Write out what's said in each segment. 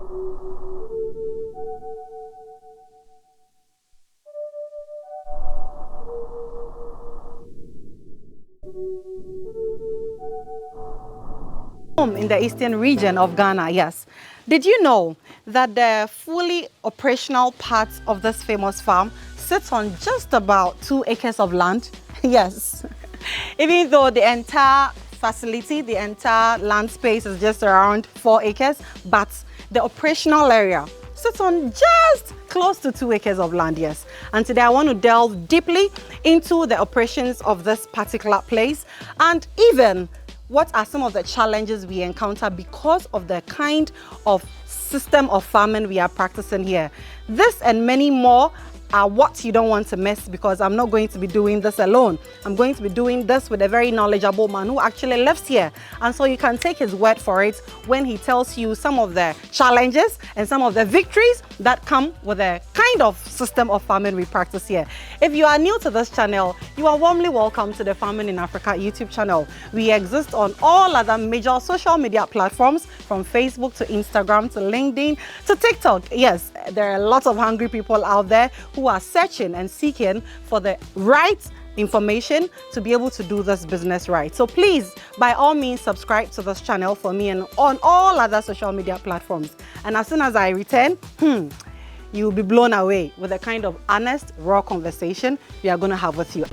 In the eastern region of Ghana, yes. Did you know that the fully operational part of this famous farm sits on just about 2 acres of land? Yes. Even though the entire facility, the entire land space is just around 4 acres, but the operational area sits on just close to 2 acres of land, yes. And today I want to delve deeply into the operations of this particular place, and even what are some of the challenges we encounter because of the kind of system of farming we are practicing here. This and many more are what you don't want to miss, because I'm not going to be doing this alone. I'm going to be doing this with a very knowledgeable man who actually lives here. And so you can take his word for it when he tells you some of the challenges and some of the victories that come with the kind of system of farming we practice here. If you are new to this channel, you are warmly welcome to the Farming in Africa YouTube channel. We exist on all other major social media platforms, from Facebook to Instagram to LinkedIn to TikTok. Yes, there are lots of hungry people out there who are searching and seeking for the right information to be able to do this business right. So please, by all means, subscribe to this channel for me and on all other social media platforms. And as soon as I return, you will be blown away with the kind of honest, raw conversation we are going to have with you.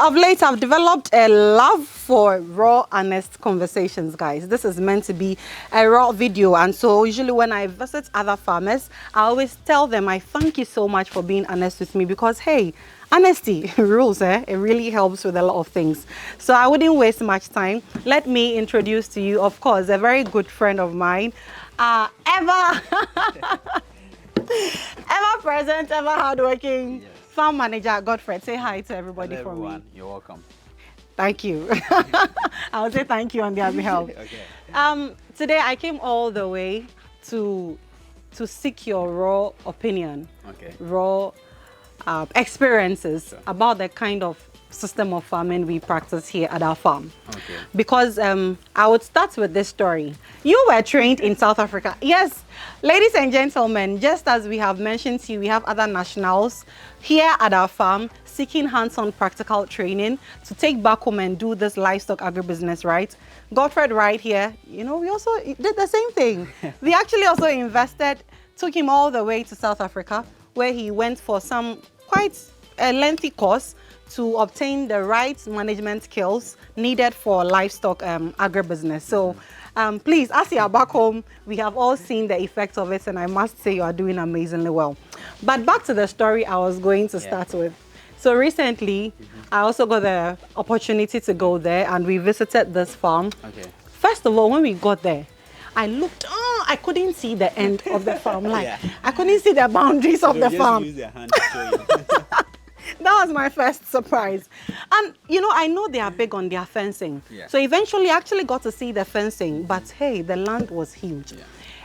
Of late, I've developed a love for raw, honest conversations, guys. This is meant to be a raw video, and so usually when I visit other farmers, I always tell them, I thank you so much for being honest with me, because hey, honesty rules, eh? It really helps with a lot of things. So I wouldn't waste much time. Let me introduce to you, of course, a very good friend of mine, ever present, ever hardworking. Yes. Farm manager Godfred. Say hi to everybody. Hello, everyone. For me. You're welcome. Thank you. I'll say thank you on their behalf. Okay. Today I came all the way to seek your raw opinion, okay, raw experiences, sure, about the kind of system of farming we practice here at our farm. Okay. Because I would start with this story. You were trained in South Africa. Yes, ladies and gentlemen, just as we have mentioned to you, we have other nationals here at our farm seeking hands-on practical training to take back home and do this livestock agribusiness, right? Godfred right here, you know, we also did the same thing. We actually also invested, took him all the way to South Africa, where he went for some quite a lengthy course to obtain the right management skills needed for livestock agribusiness. So please, as you are back home, we have all seen the effects of it, and I must say you are doing amazingly well. But back to the story I was going to start with. So recently, I also got the opportunity to go there, and we visited this farm. Okay. First of all, when we got there, I looked, I couldn't see the end of the farm. Like, yeah. I couldn't see the boundaries of the farm. Use their hand to show you. That was my first surprise. And, you know, I know they are big on their fencing. Yeah. So eventually I actually got to see the fencing. But hey, the land was huge. Yeah.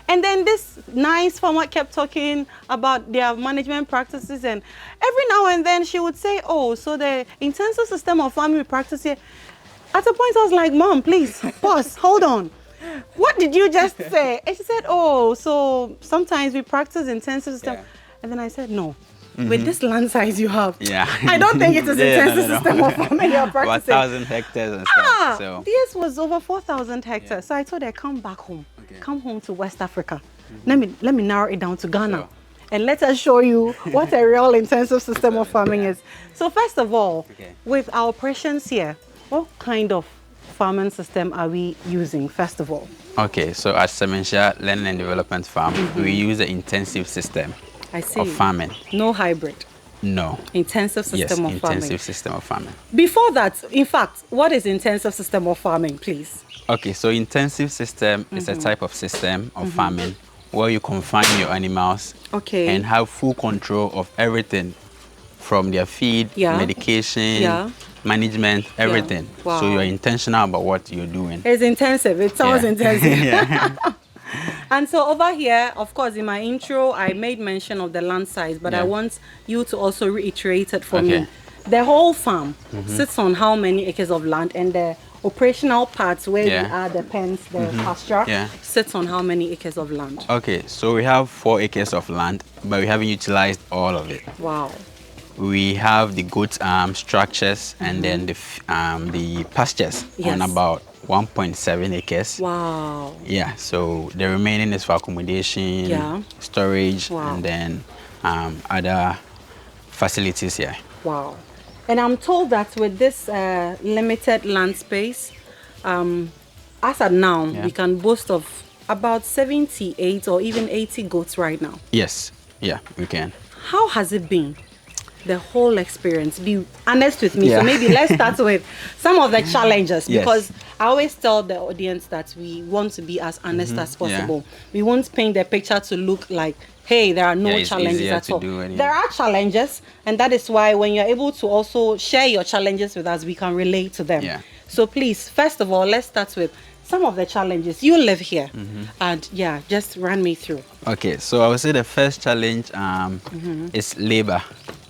And then this nice farmer kept talking about their management practices. And every now and then she would say, oh, so the intensive system of farming we practice here. At a point I was like, Mom, please, pause, hold on. What did you just say? And she said, oh, so sometimes we practice intensive system. Yeah. And then I said, no. With this land size you have, I don't think it is intensive system of farming you're practicing. 1,000 hectares and stuff. So. This was over 4,000 hectares. Yeah. So I told her, come back home. Okay. Come home to West Africa. Let me narrow it down to Ghana. Sure. And let us show you what a real intensive system of farming is. So first of all, with our operations here, what kind of farming system are we using, first of all? Okay, so at Sementia Learning and Development Farm, we use the intensive system of farming. No hybrid? No. Intensive system of farming. Intensive system of farming. Before that, in fact, what is intensive system of farming, please? Okay, so intensive system is a type of system of farming where you confine your animals and have full control of everything from their feed, medication, management, everything. Wow. So you're intentional about what you're doing. It's intensive. It sounds intensive. And so over here, of course, in my intro, I made mention of the land size, but I want you to also reiterate it for me. the whole farm sits on how many acres of land, and the operational parts where we are the pens, the pasture, sits on how many acres of land? Okay, so we have 4 acres of land, but we haven't utilized all of it. Wow. We have the goat structures and then the pastures on about 1.7 acres. Wow. Yeah, so the remaining is for accommodation, storage, and then other facilities here. Wow. And I'm told that with this limited land space, as at now, we can boast of about 78 or even 80 goats right now. Yes, yeah, we can. How has it been? The whole experience. Be honest with me. So maybe let's start with some of the challenges, because I always tell the audience that we want to be as honest as possible. We won't paint the picture to look like, hey, there are no challenges at all. There are challenges, and that is why when you're able to also share your challenges with us, we can relate to them. So please, first of all, let's start with some of the challenges. You live here, and just run me through. Okay, so I would say the first challenge is labor.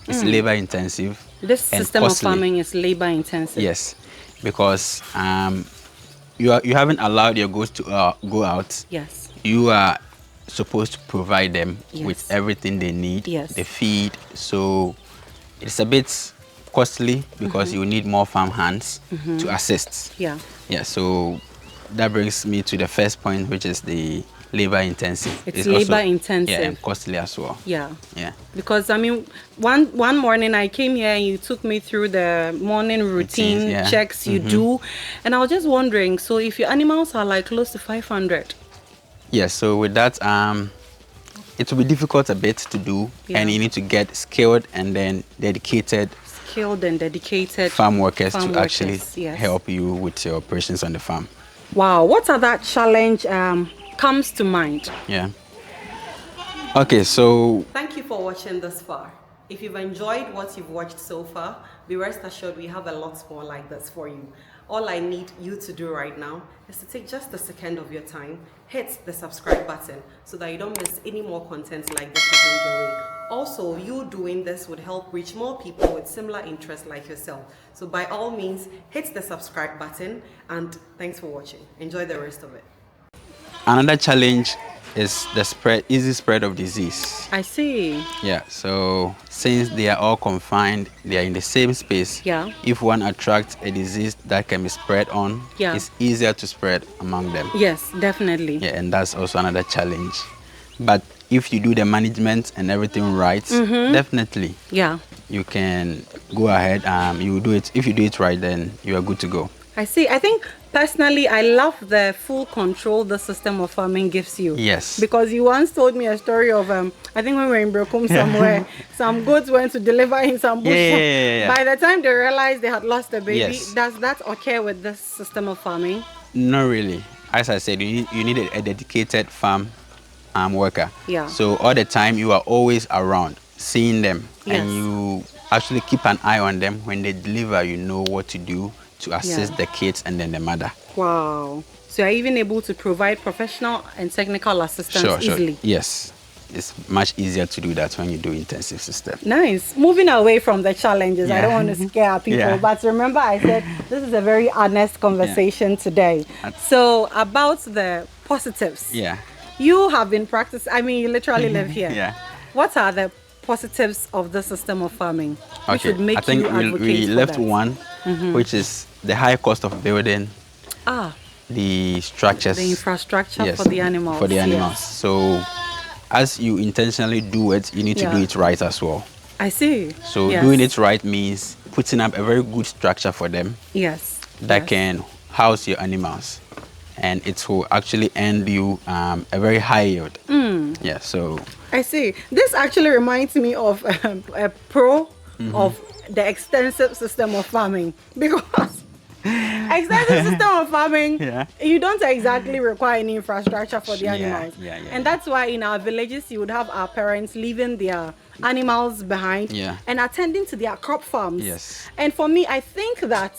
It's labor intensive. This system of farming is labor intensive. Yes, because you haven't allowed your goats to go out. Yes. You are supposed to provide them with everything they need. Yes. The feed. So it's a bit costly because you need more farm hands to assist. Yeah. Yeah. So that brings me to the first point, which is the labor intensive. It's labor also intensive. Yeah, and costly as well. Yeah. Yeah. Because I mean, one morning I came here and you took me through the morning routine checks you do, and I was just wondering, so if your animals are like close to 500. Yes, so with that, it will be difficult a bit to do, and you need to get skilled and then dedicated farm workers to actually help you with your operations on the farm. Wow, what other challenge comes to mind? Yeah. Okay, so thank you for watching this far. If you've enjoyed what you've watched so far, be rest assured we have a lot more like this for you. All I need you to do right now is to take just a second of your time, hit the subscribe button so that you don't miss any more content like this we bring your way. Also, you doing this would help reach more people with similar interests like yourself. So by all means, hit the subscribe button, and thanks for watching. Enjoy the rest of it. Another challenge is the easy spread of disease. I see. Yeah, so since they are all confined, they are in the same space. Yeah. If one attracts a disease that can be spread on, it's easier to spread among them. Yes, definitely. Yeah, and that's also another challenge. But if you do the management and everything right, definitely. Yeah. You can go ahead. You do it. If you do it right, then you are good to go. I see. I think personally, I love the full control the system of farming gives you. Yes. Because you once told me a story of, I think when we were in Brokum somewhere, some goats went to deliver in some bush. Yeah. By the time they realized they had lost a baby, does that occur with this system of farming? Not really. As I said, you need a dedicated farm worker. Yeah. So all the time you are always around, seeing them, and you actually keep an eye on them. When they deliver, you know what to do to assist the kids and then the mother. Wow. So you're even able to provide professional and technical assistance easily? Yes. It's much easier to do that when you do intensive system. Nice. Moving away from the challenges, I don't want to scare people, but remember I said this is a very honest conversation today. So about the positives. Yeah. You have been practicing, I mean, you literally live here. Yeah. What are the positives of the system of farming? Okay, should make I think we left that. one, which is the high cost of building the structures. The infrastructure for the animals. For the animals. So as you intentionally do it, you need to do it right as well. I see. So doing it right means putting up a very good structure for them. Yes. That can house your animals. And it will actually earn you a very high yield. Yeah, so I see. This actually reminds me of a pro of the extensive system of farming, because extensive system of farming, you don't exactly require any infrastructure for the animals. And that's why in our villages you would have our parents leaving their animals behind and attending to their crop farms. Yes. And for me, I think that,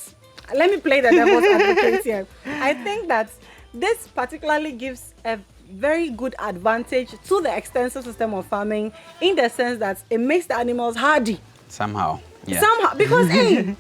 let me play the devil's advocate here. I think that this particularly gives a very good advantage to the extensive system of farming, in the sense that it makes the animals hardy. Somehow. Somehow, because hey,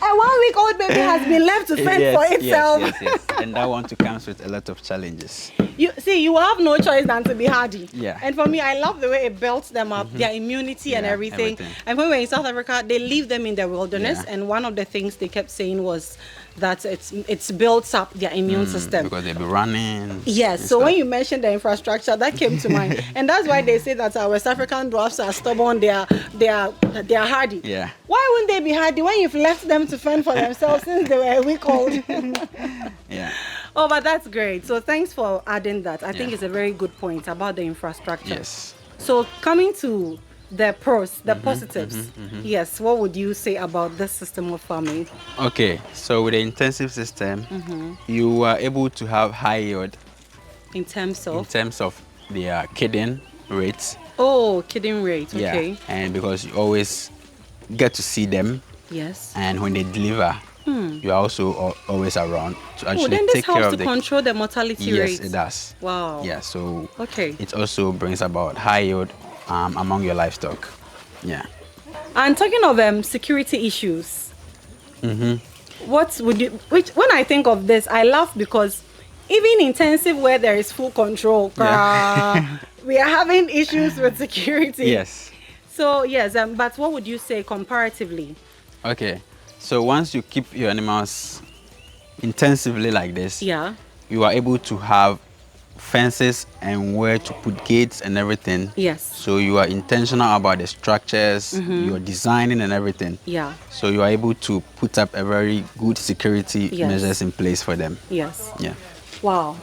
a 1-week-old baby has been left to fend for itself. Yes. And that one too comes with a lot of challenges. You see, you have no choice than to be hardy. Yeah. And for me, I love the way it builds them up, their immunity and everything. And when we were in South Africa, they leave them in the wilderness. And one of the things they kept saying was that it's builds up their immune system. Because they'll be running. Yes. So when you mentioned the infrastructure, that came to mind. And that's why they say that our West African dwarfs are stubborn, they are hardy. Yeah. Why wouldn't they be hardy when you've left them to fend for themselves since they were a week old? Yeah. Oh, but that's great. So thanks for adding that. I think it's a very good point about the infrastructure. Yes. So coming to the pros, the positives. Yes, what would you say about this system of farming? Okay, so with the intensive system, you are able to have high yield in terms of their kidding rates. Oh, kidding rate. Okay. Yeah, and because you always get to see them. Yes. And when they deliver, you are also always around to actually then this take care helps of to control the mortality rate. Yes, it does. Wow. Yeah, so okay, it also brings about high yield among your livestock. Yeah. And talking of security issues, what would you? When I think of this, I laugh because even intensive where there is full control, we are having issues with security. Yes. So yes, but what would you say comparatively? Okay, so once you keep your animals intensively like this, you are able to have fences and where to put gates and everything. Yes. So you are intentional about the structures, you are designing and everything. Yeah. So you are able to put up a very good security measures in place for them. Yes. Yeah. Wow,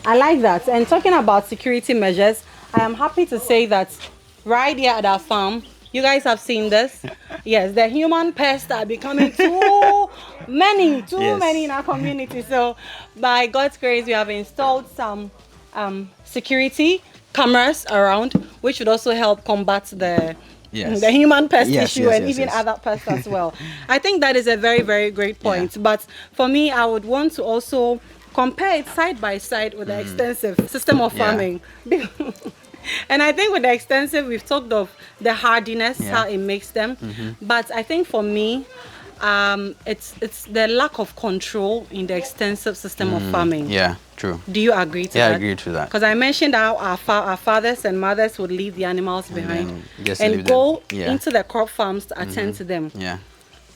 I like that. And talking about security measures, I am happy to say that right here at our farm, you guys have seen this. Yes, the human pests are becoming too many in our community. So by God's grace, we have installed some security cameras around, which would also help combat the human pest issue and even other pests as well. I think that is a very, very great point. But for me, I would want to also compare it side by side with the extensive system of farming. And I think with the extensive, we've talked of the hardiness, how it makes them. But I think for me, it's the lack of control in the extensive system of farming. Yeah, true. Do you agree to that? Yeah, I agree to that. Because I mentioned how our fathers and mothers would leave the animals behind and go into the crop farms to attend to them. Yeah.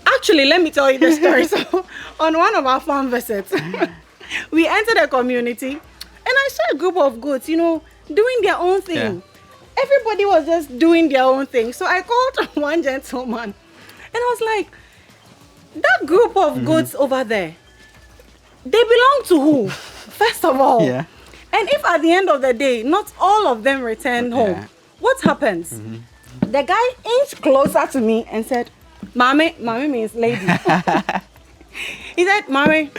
Actually, let me tell you the story. So, on one of our farm visits, we entered a community and I saw a group of goats, doing their own thing. Yeah. Everybody was just doing their own thing. So I called one gentleman and I was like, that group of goats over there, they belong to who? First of all. Yeah. And if at the end of the day, not all of them return home, what happens? The guy inched closer to me and said, Mami means lady. He said, Mami,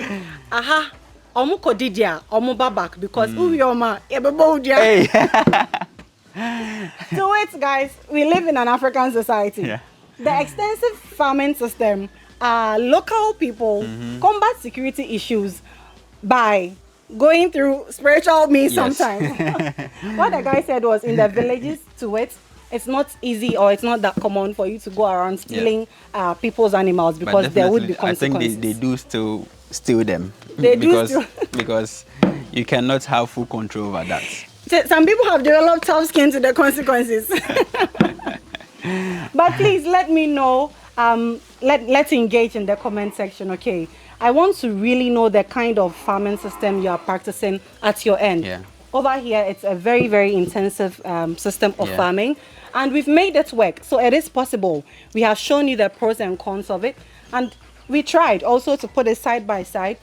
aha. Omu kodidia, omu babak because uvioma ebebodia. So wait, guys, we live in an African society. Yeah. The extensive farming system, local people combat security issues by going through spiritual means sometimes. What the guy said was in the villages it's not easy or it's not that common for you to go around stealing people's animals because there would be consequences. I think they do still steal them. They because you cannot have full control over that. Some people have developed tough skin to the consequences. But please let me know. Let's engage in the comment section, okay? I want to really know the kind of farming system you are practicing at your end. Yeah. Over here, it's a very, very intensive system of farming, and we've made it work. So it is possible. We have shown you the pros and cons of it, and we tried also to put it side by side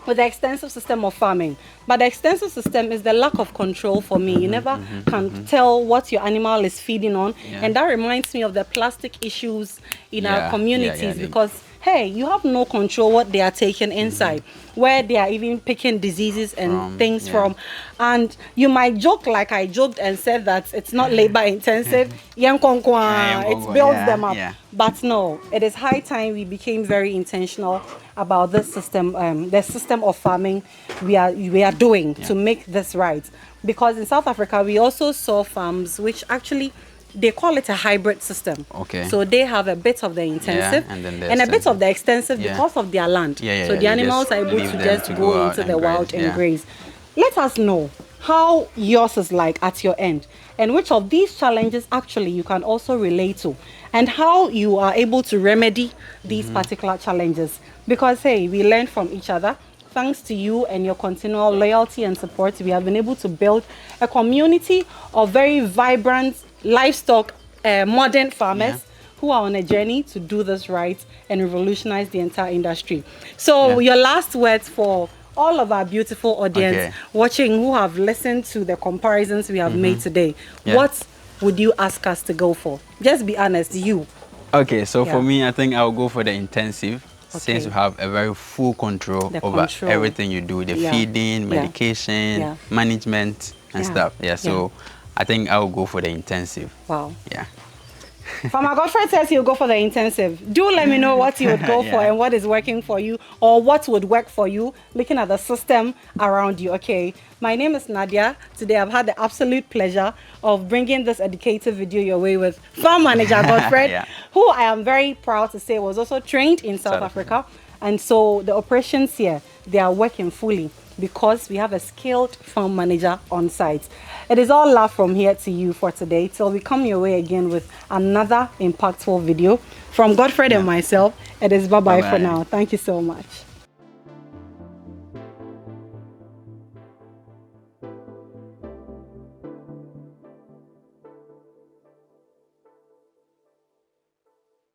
with the extensive system of farming. But the extensive system is the lack of control for me. You never can tell what your animal is feeding on. And that reminds me of the plastic issues in our communities because, hey, you have no control what they are taking inside, where they are even picking diseases and things from. And you might joke like I joked and said that it's not labor intensive. It builds them up. But no, it is high time we became very intentional about this system, the system of farming we are doing to make this right. Because in South Africa, we also saw farms which actually they call it a hybrid system. Okay. So they have a bit of the intensive and a bit of the extensive because of their land. So the animals are able to just go into the wild and graze. Let us know how yours is like at your end, and which of these challenges actually you can also relate to, and how you are able to remedy these particular challenges. Because hey, we learn from each other. Thanks to you and your continual loyalty and support, we have been able to build a community of very vibrant livestock modern farmers who are on a journey to do this right and revolutionize the entire industry. So your last words for all of our beautiful audience watching who have listened to the comparisons we have made today. What would you ask us to go for? Just be honest, you. Okay, so for me, I think I'll go for the intensive. Since you have a very full control over everything you do, the feeding, medication, management and stuff. So I think I'll go for the intensive. Wow. Yeah. Farmer Godfred says he'll go for the intensive. Do let me know what you would go for and what is working for you, or what would work for you, looking at the system around you. Okay, my name is Nadia. Today I've had the absolute pleasure of bringing this educative video your way with Farm Manager Godfred, who I am very proud to say was also trained in South Africa. And so the operations here, they are working fully because we have a skilled farm manager on site. It is all love from here to you for today, till we come your way again with another impactful video. From Godfred and myself, it is bye-bye for now. Thank you so much.